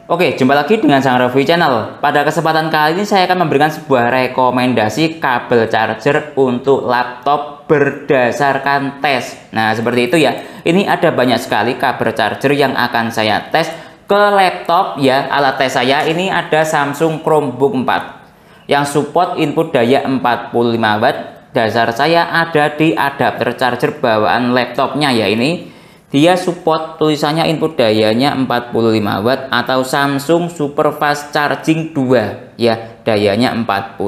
Oke, jumpa lagi dengan Sang Review Channel. Pada kesempatan kali ini saya akan memberikan sebuah rekomendasi kabel charger untuk laptop berdasarkan tes. Nah, seperti itu ya. Ini ada banyak sekali kabel charger yang akan saya tes ke laptop ya. Alat tes saya ini ada Samsung Chromebook 4 yang support input daya 45 watt. Dasar saya ada di adapter charger bawaan laptopnya ya ini. Dia support tulisannya input dayanya 45 watt atau Samsung Super Fast Charging 2 ya, dayanya 45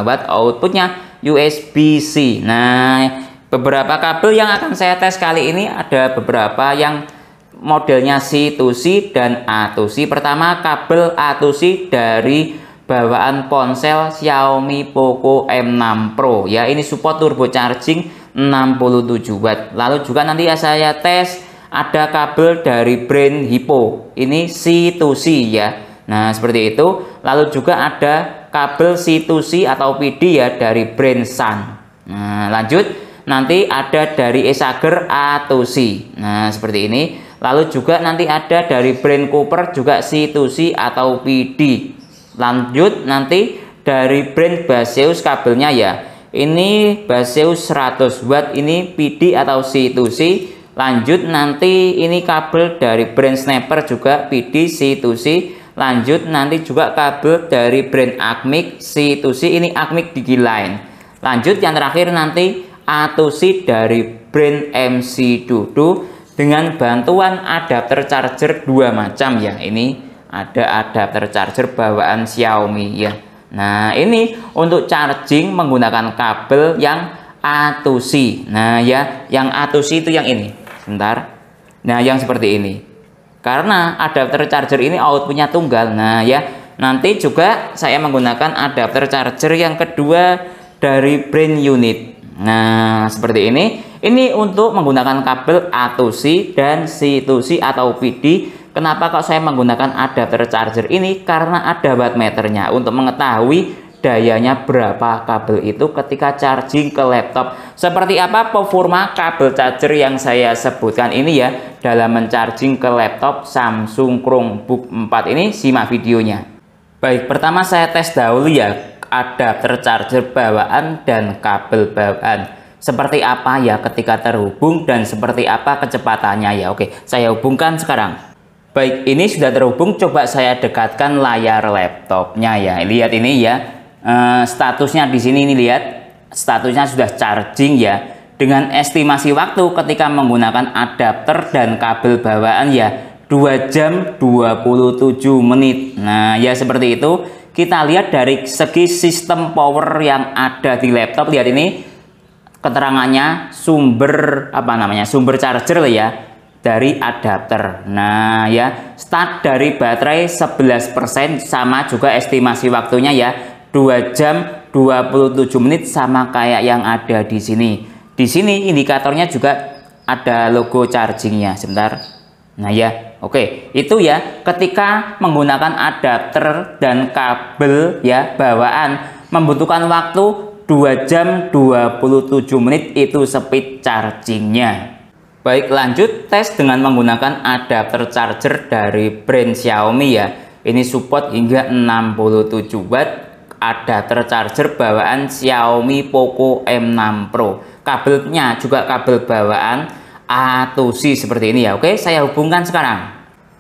watt, outputnya USB-C. Nah, beberapa kabel yang akan saya tes kali ini ada beberapa yang modelnya C2C dan A2C. Pertama, kabel A2C dari bawaan ponsel Xiaomi Poco M6 Pro ya, ini support turbo charging 67 watt. Lalu juga nanti saya tes ada kabel dari brand Hippo, ini C2C ya. Nah, seperti itu. Lalu juga ada kabel C2C atau PD ya dari brand Sun. Nah, lanjut nanti ada dari Esager A2C. Nah, seperti ini. Lalu juga nanti ada dari brand Cooper juga C2C atau PD. Lanjut nanti dari brand Baseus kabelnya ya. Ini Baseus 100 watt, ini PD atau C2C. Lanjut nanti ini kabel dari brand Snapper juga PD C2C. Lanjut nanti juga kabel dari brand Acmic C2C, ini Acmic Digiline. Lanjut yang terakhir nanti A2C dari brand MC Dudu dengan bantuan adapter charger dua macam ya. Ini ada adapter charger bawaan Xiaomi ya. Nah, ini untuk charging menggunakan kabel yang A2C. Nah ya, yang A2C itu yang ini. Sebentar. Nah, yang seperti ini. Karena adapter charger ini outputnya tunggal. Nah ya, nanti juga saya menggunakan adapter charger yang kedua dari brand Unit. Nah, seperti ini. Ini untuk menggunakan kabel A2C dan C2C atau PD. Kenapa kok saya menggunakan adapter charger ini? Karena ada wattmeternya untuk mengetahui dayanya berapa kabel itu ketika charging ke laptop. Seperti apa performa kabel charger yang saya sebutkan ini ya dalam mencharging ke laptop Samsung Chromebook 4 ini, simak videonya. Baik, pertama saya tes dahulu ya adapter charger bawaan dan kabel bawaan. Seperti apa ya ketika terhubung dan seperti apa kecepatannya ya. Oke, saya hubungkan sekarang. Baik, ini sudah terhubung. Coba saya dekatkan layar laptopnya ya. Lihat ini ya. Statusnya di sini ini lihat, statusnya sudah charging ya, dengan estimasi waktu ketika menggunakan adapter dan kabel bawaan ya 2 jam 27 menit. Nah ya, seperti itu. Kita lihat dari segi sistem power yang ada di laptop. Lihat ini keterangannya sumber sumber charger lah ya dari adapter. Nah ya, start dari baterai 11%, sama juga estimasi waktunya ya 2 jam 27 menit sama kayak yang ada di sini. Di sini indikatornya juga ada logo chargingnya. Sebentar. Nah ya, oke. Itu ya ketika menggunakan adapter dan kabel ya bawaan membutuhkan waktu 2 jam 27 menit itu speed chargingnya. Baik, lanjut tes dengan menggunakan adapter charger dari brand Xiaomi ya. Ini support hingga 67 watt. Adapter charger bawaan Xiaomi Poco M6 Pro. Kabelnya juga kabel bawaan A2C seperti ini ya. Oke, saya hubungkan sekarang.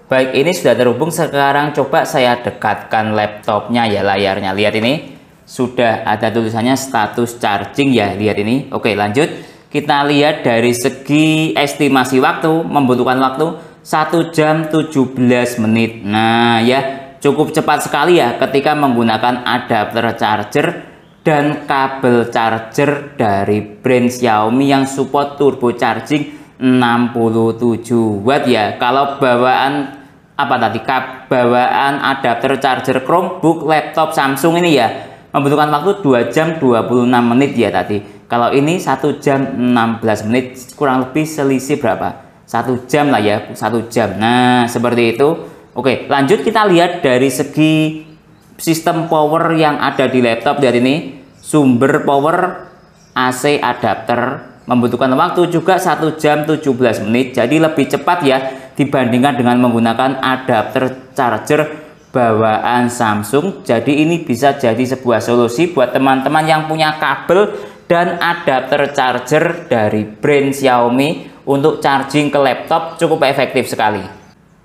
Baik, ini sudah terhubung. Sekarang coba saya dekatkan laptopnya ya, layarnya. Lihat ini sudah ada tulisannya status charging ya. Lihat ini. Oke, lanjut. Kita lihat dari segi estimasi waktu, membutuhkan waktu 1 jam 17 menit. Nah ya, cukup cepat sekali ya ketika menggunakan adapter charger dan kabel charger dari brand Xiaomi yang support turbo charging 67 watt ya. Kalau bawaan bawaan adapter charger Chromebook laptop Samsung ini ya membutuhkan waktu 2 jam 26 menit ya tadi. Kalau ini 1 jam 16 menit, kurang lebih selisih berapa? 1 jam lah ya, 1 jam. Nah, seperti itu. Oke, lanjut kita lihat dari segi sistem power yang ada di laptop. Lihat ini, sumber power AC adapter membutuhkan waktu juga 1 jam 17 menit. Jadi lebih cepat ya dibandingkan dengan menggunakan adapter charger bawaan Samsung. Jadi ini bisa jadi sebuah solusi buat teman-teman yang punya kabel dan adapter charger dari brand Xiaomi untuk charging ke laptop cukup efektif sekali.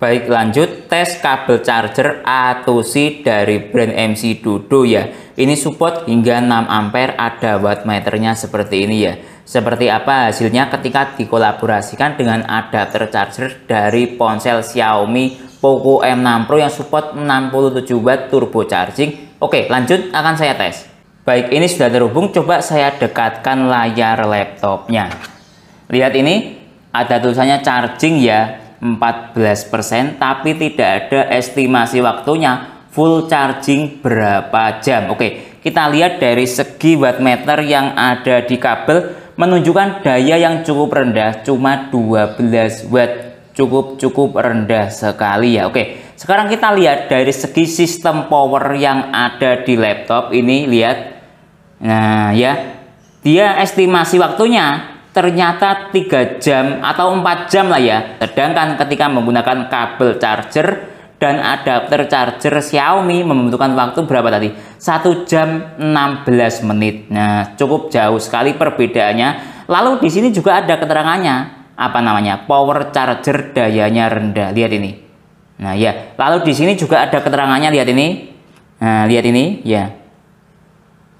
Baik, lanjut tes kabel charger A2C dari brand MC Dodo ya. Ini support hingga 6 ampere, ada wattmeternya seperti ini ya. Seperti apa hasilnya ketika dikolaborasikan dengan adapter charger dari ponsel Xiaomi Poco M6 Pro yang support 67 watt turbo charging. Oke, lanjut akan saya tes. Baik, ini sudah terhubung, coba saya dekatkan layar laptopnya. Lihat ini, ada tulisannya charging ya, 14%, tapi tidak ada estimasi waktunya full charging berapa jam. Oke, kita lihat dari segi wattmeter yang ada di kabel menunjukkan daya yang cukup rendah, cuma 12 watt, cukup rendah sekali ya. Oke, sekarang kita lihat dari segi sistem power yang ada di laptop ini, lihat. Nah ya, dia estimasi waktunya ternyata 3 jam atau 4 jam lah ya. Sedangkan ketika menggunakan kabel charger dan adapter charger Xiaomi membutuhkan waktu berapa tadi? 1 jam 16 menit. Nah, cukup jauh sekali perbedaannya. Lalu di sini juga ada keterangannya. Apa namanya? Power charger dayanya rendah. Lihat ini. Nah, ya. Lalu di sini juga ada keterangannya, lihat ini. Nah, lihat ini ya.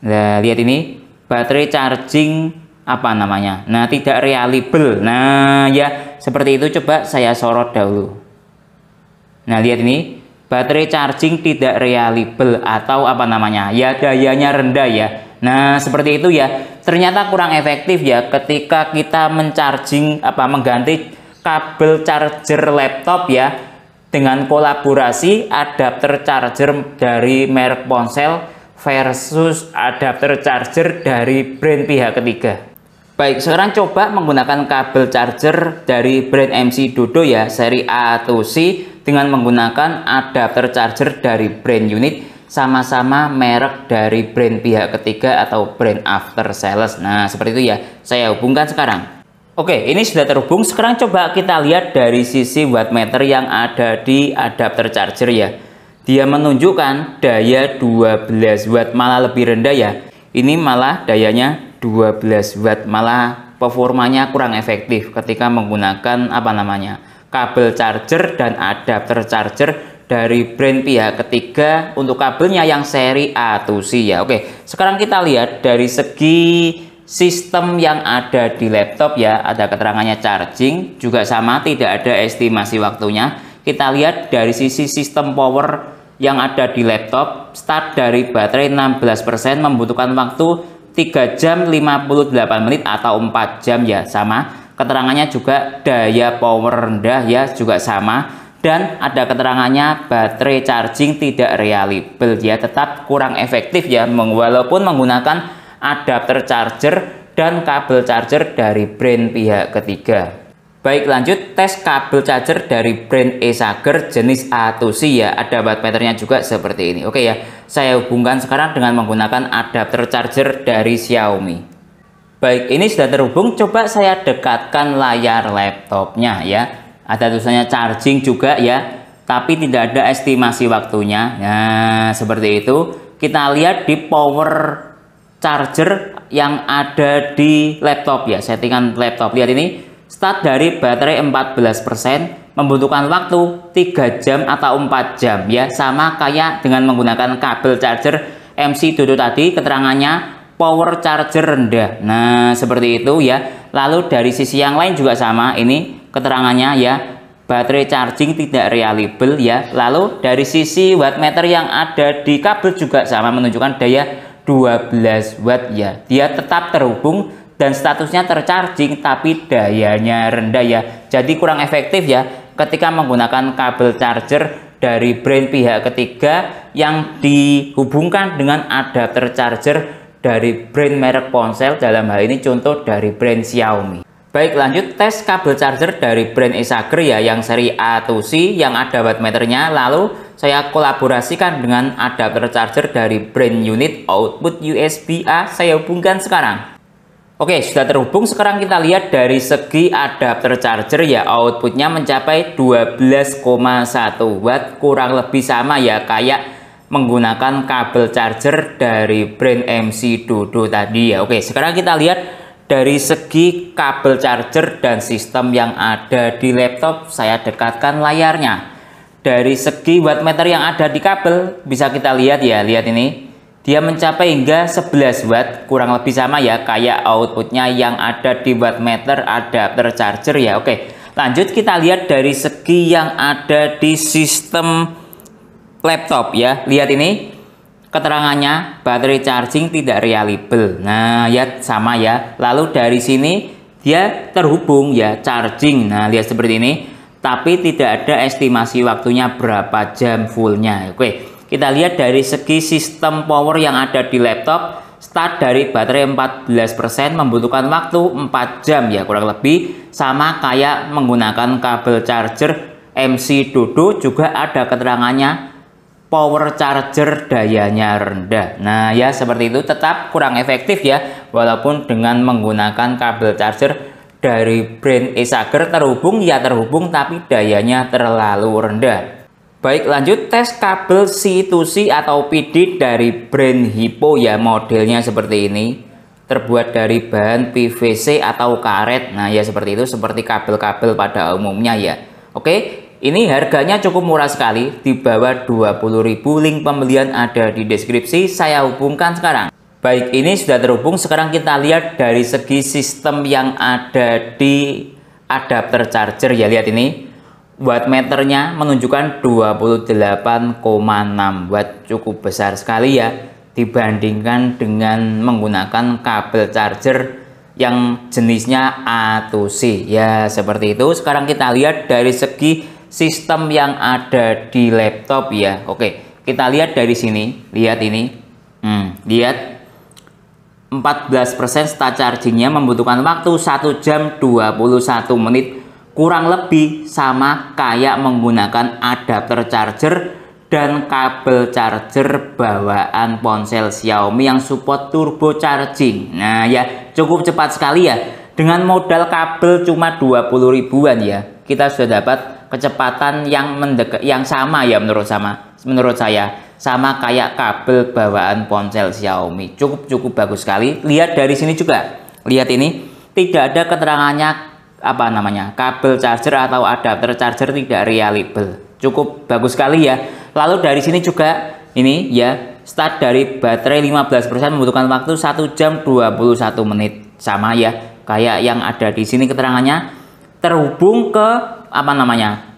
Nah, lihat ini. Baterai charging apa namanya, nah tidak reliable. Nah ya, seperti itu. Coba saya sorot dahulu. Nah lihat ini, baterai charging tidak reliable atau apa namanya ya, dayanya rendah ya. Nah seperti itu ya, ternyata kurang efektif ya ketika kita mengganti kabel charger laptop ya dengan kolaborasi adapter charger dari merek ponsel versus adapter charger dari brand pihak ketiga. Baik, sekarang coba menggunakan kabel charger dari brand MC Dodo ya, seri A2C dengan menggunakan adapter charger dari brand Unit, sama-sama merek dari brand pihak ketiga atau brand after sales. Nah, seperti itu ya. Saya hubungkan sekarang. Oke, ini sudah terhubung. Sekarang coba kita lihat dari sisi wattmeter yang ada di adapter charger ya. Dia menunjukkan daya 12 watt, malah lebih rendah ya. Ini malah dayanya 12 watt, malah performanya kurang efektif ketika menggunakan apa namanya kabel charger dan adapter charger dari brand pihak ketiga untuk kabelnya yang seri A2C ya. Oke, sekarang kita lihat dari segi sistem yang ada di laptop ya, ada keterangannya charging juga sama, tidak ada estimasi waktunya. Kita lihat dari sisi sistem power yang ada di laptop, start dari baterai 16%, membutuhkan waktu 3 jam 58 menit atau 4 jam ya, sama. Keterangannya juga daya power rendah ya, juga sama. Dan ada keterangannya baterai charging tidak reliable ya, tetap kurang efektif ya walaupun menggunakan adapter charger dan kabel charger dari brand pihak ketiga. Baik, lanjut tes kabel charger dari brand Esager jenis A2C ya, ada wattmeternya juga seperti ini. Oke ya, saya hubungkan sekarang dengan menggunakan adapter charger dari Xiaomi. Baik, ini sudah terhubung, coba saya dekatkan layar laptopnya ya. Ada tulisannya charging juga ya, tapi tidak ada estimasi waktunya. Nah, seperti itu. Kita lihat di power charger yang ada di laptop ya, settingan laptop. Lihat ini. Start dari baterai 14%, membutuhkan waktu 3 jam atau 4 jam ya, sama kayak dengan menggunakan kabel charger MC Dodo tadi, keterangannya power charger rendah. Nah seperti itu ya. Lalu dari sisi yang lain juga sama, ini keterangannya ya, baterai charging tidak reliable ya. Lalu dari sisi wattmeter yang ada di kabel juga sama, menunjukkan daya 12 watt ya. Dia tetap terhubung dan statusnya tercharging tapi dayanya rendah ya. Jadi kurang efektif ya ketika menggunakan kabel charger dari brand pihak ketiga yang dihubungkan dengan adapter charger dari brand merek ponsel, dalam hal ini contoh dari brand Xiaomi. Baik, lanjut tes kabel charger dari brand Esager ya, yang seri A2C yang ada wattmeternya. Lalu saya kolaborasikan dengan adapter charger dari brand Unit output USB A. Saya hubungkan sekarang. Oke, sudah terhubung. Sekarang kita lihat dari segi adapter charger ya, outputnya mencapai 12,1 watt, kurang lebih sama ya kayak menggunakan kabel charger dari brand MC Dodo tadi ya. Oke, sekarang kita lihat dari segi kabel charger dan sistem yang ada di laptop. Saya dekatkan layarnya. Dari segi wattmeter yang ada di kabel bisa kita lihat ya, lihat ini. Dia mencapai hingga 11 watt, kurang lebih sama ya kayak outputnya yang ada di wattmeter adapter charger ya. Oke, lanjut kita lihat dari segi yang ada di sistem laptop ya. Lihat ini keterangannya, baterai charging tidak reliable. Nah ya sama ya. Lalu dari sini dia terhubung ya, charging. Nah lihat seperti ini, tapi tidak ada estimasi waktunya berapa jam fullnya. Oke, kita lihat dari segi sistem power yang ada di laptop. Start dari baterai 14% membutuhkan waktu 4 jam ya, kurang lebih sama kayak menggunakan kabel charger MC Dodo. Juga ada keterangannya power charger dayanya rendah. Nah ya seperti itu, tetap kurang efektif ya, walaupun dengan menggunakan kabel charger dari brand Asager terhubung ya terhubung, tapi dayanya terlalu rendah. Baik, lanjut tes kabel C2C atau PD dari brand Hypo ya. Modelnya seperti ini, terbuat dari bahan PVC atau karet. Nah ya seperti itu, seperti kabel-kabel pada umumnya ya. Oke, ini harganya cukup murah sekali, di bawah 20.000. Link pembelian ada di deskripsi, saya hubungkan sekarang. Baik, ini sudah terhubung. Sekarang kita lihat dari segi sistem yang ada di adapter charger ya. Lihat ini, wattmeternya menunjukkan 28,6 watt, cukup besar sekali ya dibandingkan dengan menggunakan kabel charger yang jenisnya A2C ya, seperti itu. Sekarang kita lihat dari segi sistem yang ada di laptop ya. Oke, kita lihat dari sini, lihat ini, lihat 14% start chargingnya membutuhkan waktu 1 jam 21 menit, kurang lebih sama kayak menggunakan adapter charger dan kabel charger bawaan ponsel Xiaomi yang support turbo charging. Nah ya, cukup cepat sekali ya. Dengan modal kabel cuma 20 ribuan ya, kita sudah dapat kecepatan yang sama ya, menurut saya sama kayak kabel bawaan ponsel Xiaomi. Cukup bagus sekali. Lihat dari sini juga, lihat ini, tidak ada keterangannya apa namanya, kabel charger atau adapter charger tidak reliable. Cukup bagus sekali ya. Lalu dari sini juga ini ya, start dari baterai 15% membutuhkan waktu 1 jam 21 menit. Sama ya kayak yang ada di sini keterangannya, terhubung ke apa namanya,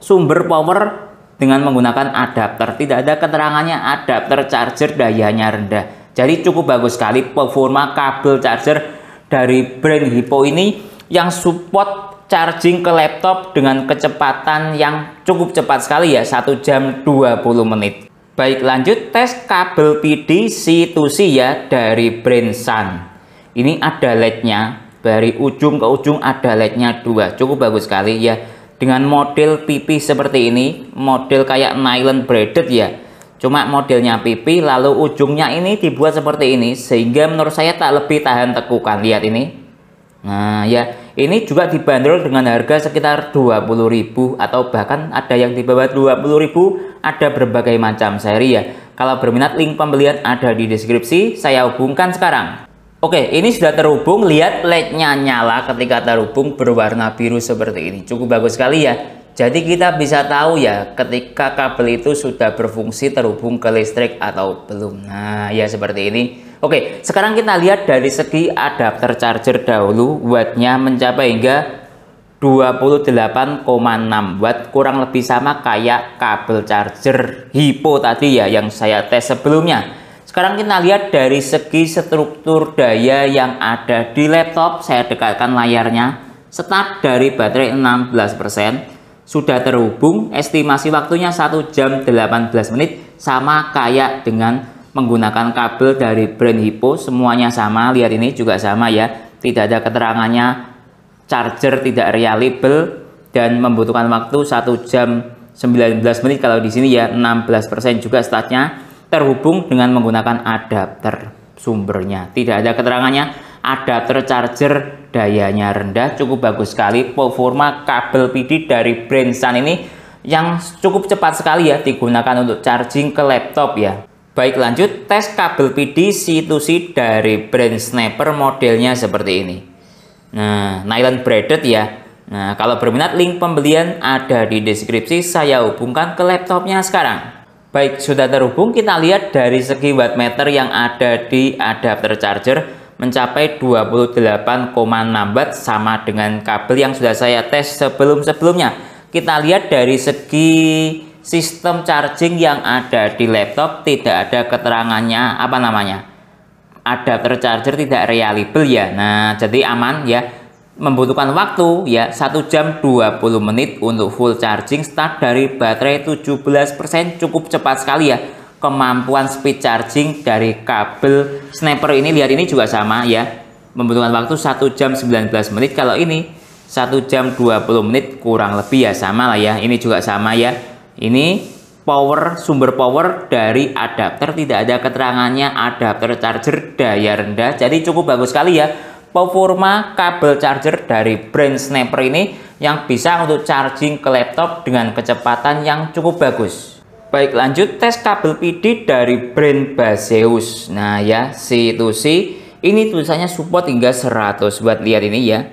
sumber power dengan menggunakan adapter. Tidak ada keterangannya adapter charger dayanya rendah. Jadi cukup bagus sekali performa kabel charger dari brand Hypo ini yang support charging ke laptop dengan kecepatan yang cukup cepat sekali ya, 1 jam 20 menit. Baik, lanjut tes kabel PD C2C ya dari brand Sun. Ini ada LED-nya, dari ujung ke ujung ada LED-nya 2, cukup bagus sekali ya. Dengan model PP seperti ini, model kayak nylon braided ya. Cuma modelnya PP, lalu ujungnya ini dibuat seperti ini, sehingga menurut saya tak lebih tahan tekukan. Lihat ini. Nah ya, ini juga dibanderol dengan harga sekitar 20.000 atau bahkan ada yang di bawah 20.000. Ada berbagai macam seri ya. Kalau berminat, link pembelian ada di deskripsi, saya hubungkan sekarang. Oke, ini sudah terhubung. Lihat LED-nya nyala ketika terhubung, berwarna biru seperti ini. Cukup bagus sekali ya. Jadi kita bisa tahu ya ketika kabel itu sudah berfungsi terhubung ke listrik atau belum. Nah ya seperti ini. Oke, sekarang kita lihat dari segi adapter charger dahulu. Wattnya mencapai hingga 28,6 watt, kurang lebih sama kayak kabel charger Hypo tadi ya yang saya tes sebelumnya. Sekarang kita lihat dari segi struktur daya yang ada di laptop. Saya dekatkan layarnya. Start dari baterai 16%. Sudah terhubung, estimasi waktunya 1 jam 18 menit, sama kayak dengan menggunakan kabel dari brand Hypo. Semuanya sama, lihat ini juga sama ya, tidak ada keterangannya charger tidak reliable dan membutuhkan waktu 1 jam 19 menit. Kalau di sini ya 16% juga startnya, terhubung dengan menggunakan adapter. sumbernya. Tidak ada keterangannya. Adapter charger dayanya rendah, cukup bagus sekali. Performa kabel PD dari brand Sun ini yang cukup cepat sekali ya digunakan untuk charging ke laptop ya. Baik, lanjut tes kabel PD C2C dari brand Snapper, modelnya seperti ini. Nah, nylon braided ya. Nah, kalau berminat link pembelian ada di deskripsi, saya hubungkan ke laptopnya sekarang. Baik, sudah terhubung. Kita lihat dari segi wattmeter yang ada di adapter charger mencapai 28,6 watt, sama dengan kabel yang sudah saya tes sebelum-sebelumnya. Kita lihat dari segi sistem charging yang ada di laptop, tidak ada keterangannya adapter charger tidak reliable ya. Nah, jadi aman ya. Membutuhkan waktu ya 1 jam 20 menit untuk full charging. Start dari baterai 17%, cukup cepat sekali ya. Kemampuan speed charging dari kabel Snapper ini, lihat ini juga sama ya. Membutuhkan waktu 1 jam 19 menit. Kalau ini 1 jam 20 menit kurang lebih ya, sama lah ya. Ini juga sama ya. Ini sumber power dari adapter, tidak ada keterangannya adapter charger daya rendah. Jadi cukup bagus sekali ya performa kabel charger dari brand Snapper ini yang bisa untuk charging ke laptop dengan kecepatan yang cukup bagus. Baik, lanjut tes kabel PD dari brand Baseus. Nah ya, C2C ini tulisannya support hingga 100 watt, lihat ini ya.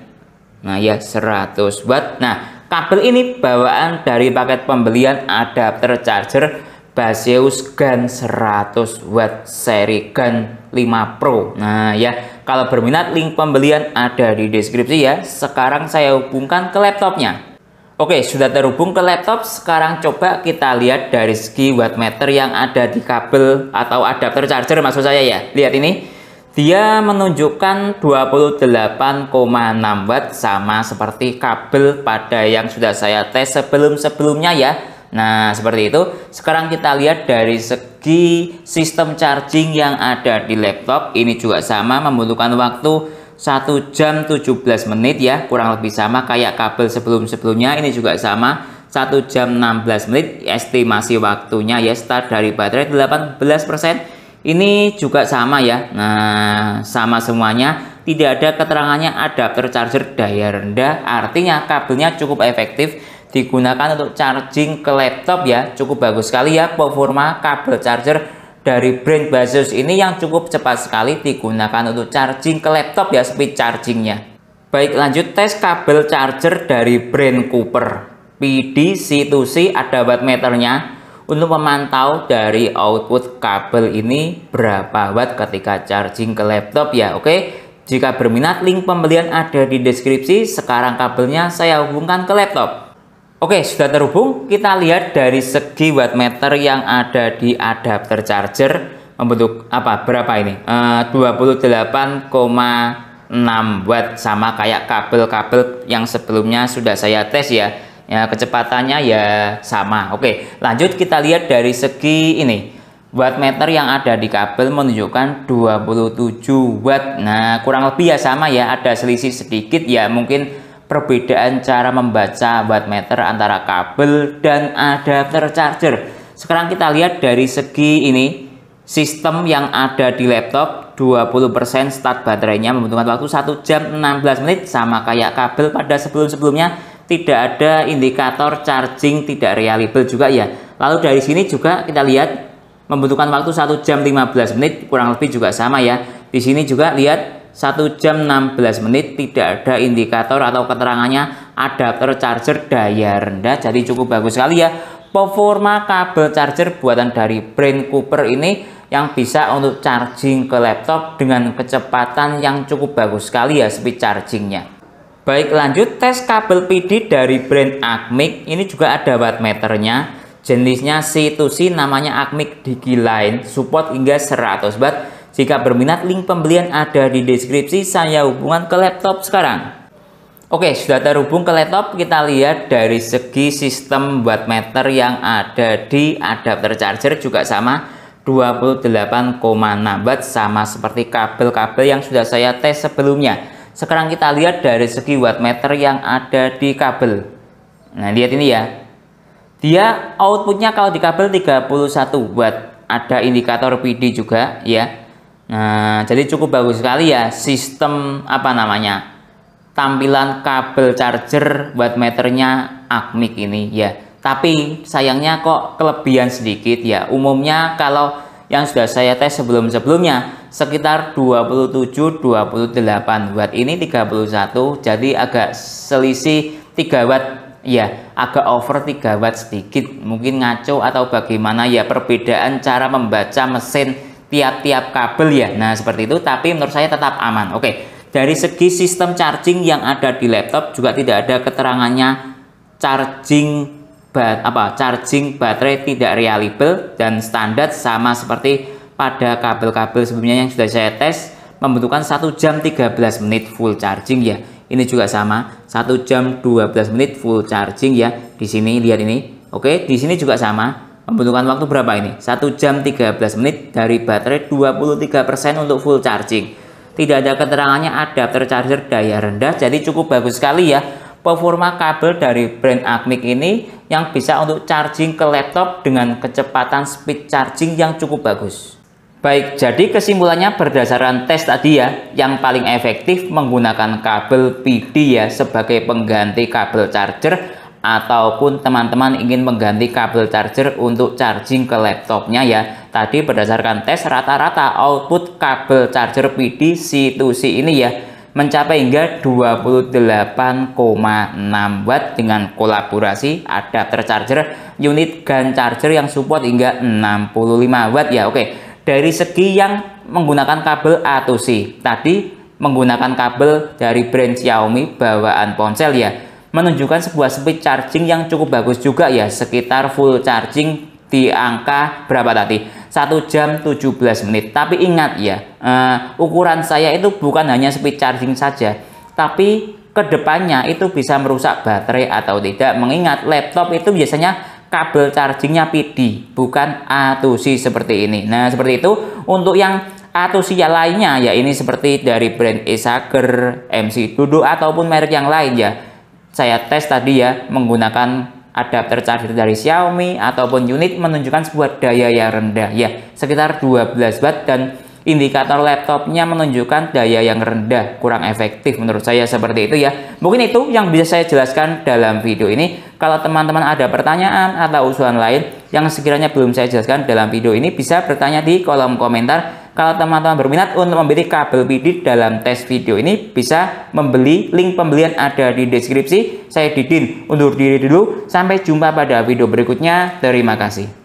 Nah ya, 100 watt. Nah, kabel ini bawaan dari paket pembelian adapter charger Baseus GAN 100 watt seri GAN 5 Pro. Nah ya, kalau berminat link pembelian ada di deskripsi ya. Sekarang saya hubungkan ke laptopnya. Oke, sudah terhubung ke laptop. Sekarang coba kita lihat dari segi wattmeter yang ada di kabel atau adapter charger maksud saya ya. Lihat ini, dia menunjukkan 28,6 watt, sama seperti kabel pada yang sudah saya tes sebelum-sebelumnya ya. Nah, seperti itu. Sekarang kita lihat dari segi sistem charging yang ada di laptop. Ini juga sama, membutuhkan waktu 1 jam 17 menit ya, kurang lebih sama kayak kabel sebelum-sebelumnya. Ini juga sama, 1 jam 16 menit estimasi waktunya ya. Start dari baterai 18%. Ini juga sama ya. Nah, sama semuanya. Tidak ada keterangannya adapter charger daya rendah, artinya kabelnya cukup efektif digunakan untuk charging ke laptop ya. Cukup bagus sekali ya performa kabel charger dari brand Baseus ini yang cukup cepat sekali digunakan untuk charging ke laptop ya, speed chargingnya. Baik, lanjut tes kabel charger dari brand Cooper PD C2C, ada wattmeternya untuk memantau dari output kabel ini berapa watt ketika charging ke laptop ya. Oke, jika berminat link pembelian ada di deskripsi. Sekarang kabelnya saya hubungkan ke laptop. Oke, sudah terhubung. Kita lihat dari segi wattmeter yang ada di adapter charger membentuk berapa ini? 28,6 watt, sama kayak kabel-kabel yang sebelumnya sudah saya tes ya. Ya, kecepatannya ya sama. Oke, lanjut kita lihat dari segi ini. Wattmeter yang ada di kabel menunjukkan 27 watt. Nah, kurang lebih ya sama ya, ada selisih sedikit ya, mungkin perbedaan cara membaca wattmeter antara kabel dan adapter charger. Sekarang kita lihat dari segi ini, sistem yang ada di laptop 20% start baterainya, membutuhkan waktu 1 jam 16 menit, sama kayak kabel pada sebelum-sebelumnya. Tidak ada indikator charging tidak reliable juga ya. Lalu dari sini juga kita lihat membutuhkan waktu 1 jam 15 menit, kurang lebih juga sama ya. Di sini juga lihat 1 jam 16 menit, tidak ada indikator atau keterangannya adapter charger daya rendah. Jadi cukup bagus sekali ya performa kabel charger buatan dari brand Cooper ini yang bisa untuk charging ke laptop dengan kecepatan yang cukup bagus sekali ya speed chargingnya. Baik, lanjut tes kabel PD dari brand Acmic. Ini juga ada wattmeternya, jenisnya C2C, namanya Acmic Digiline, support hingga 100 watt. Jika berminat link pembelian ada di deskripsi. Saya hubungan ke laptop sekarang. Oke, sudah terhubung ke laptop. Kita lihat dari segi sistem wattmeter yang ada di adapter charger juga sama, 28,6 watt, sama seperti kabel-kabel yang sudah saya tes sebelumnya. Sekarang kita lihat dari segi wattmeter yang ada di kabel. Nah, lihat ini ya. Dia outputnya kalau di kabel 31 watt. Ada indikator PD juga ya. Nah, jadi cukup bagus sekali ya sistem apa namanya, tampilan kabel charger wattmeternya Acmic ini ya. Tapi sayangnya kok kelebihan sedikit ya. Umumnya kalau yang sudah saya tes sebelum-sebelumnya sekitar 27-28 watt, ini 31, jadi agak selisih 3 watt ya, agak over 3 watt sedikit. Mungkin ngaco atau bagaimana ya perbedaan cara membaca mesin tiap-tiap kabel ya. Nah seperti itu, tapi menurut saya tetap aman. Oke, dari segi sistem charging yang ada di laptop juga tidak ada keterangannya charging baterai tidak reliable dan standar, sama seperti pada kabel-kabel sebelumnya yang sudah saya tes, membutuhkan 1 jam 13 menit full charging ya. Ini juga sama, 1 jam 12 menit full charging ya. Di sini lihat ini. Oke, di sini juga sama. Membutuhkan waktu berapa ini? 1 jam 13 menit dari baterai 23% untuk full charging. Tidak ada keterangannya adapter charger daya rendah, jadi cukup bagus sekali ya performa kabel dari brand Acmic ini yang bisa untuk charging ke laptop dengan kecepatan speed charging yang cukup bagus. Baik, jadi kesimpulannya berdasarkan tes tadi ya, yang paling efektif menggunakan kabel PD ya sebagai pengganti kabel charger, ataupun teman-teman ingin mengganti kabel charger untuk charging ke laptopnya ya. Tadi berdasarkan tes rata-rata output kabel charger PD C2C ini ya mencapai hingga 28,6 watt dengan kolaborasi adapter charger unit GaN charger yang support hingga 65 watt ya. Oke, dari segi yang menggunakan kabel A2C tadi, menggunakan kabel dari brand Xiaomi bawaan ponsel ya, menunjukkan sebuah speed charging yang cukup bagus juga ya, sekitar full charging di angka berapa tadi? 1 jam 17 menit. Tapi ingat ya, ukuran saya itu bukan hanya speed charging saja, tapi kedepannya itu bisa merusak baterai atau tidak, mengingat laptop itu biasanya kabel chargingnya PD, bukan A2C seperti ini. Nah seperti itu. Untuk yang A2C yang lainnya ya, ini seperti dari brand Esager, MC Dodo ataupun merek yang lain ya, saya tes tadi ya menggunakan adapter charger dari Xiaomi ataupun unit menunjukkan sebuah daya yang rendah ya, sekitar 12 watt, dan indikator laptopnya menunjukkan daya yang rendah, kurang efektif menurut saya seperti itu ya. Mungkin itu yang bisa saya jelaskan dalam video ini. Kalau teman-teman ada pertanyaan atau usulan lain yang sekiranya belum saya jelaskan dalam video ini, bisa bertanya di kolom komentar. Kalau teman-teman berminat untuk membeli kabel PD dalam tes video ini, bisa membeli, link pembelian ada di deskripsi. Saya Didin undur diri dulu, sampai jumpa pada video berikutnya. Terima kasih.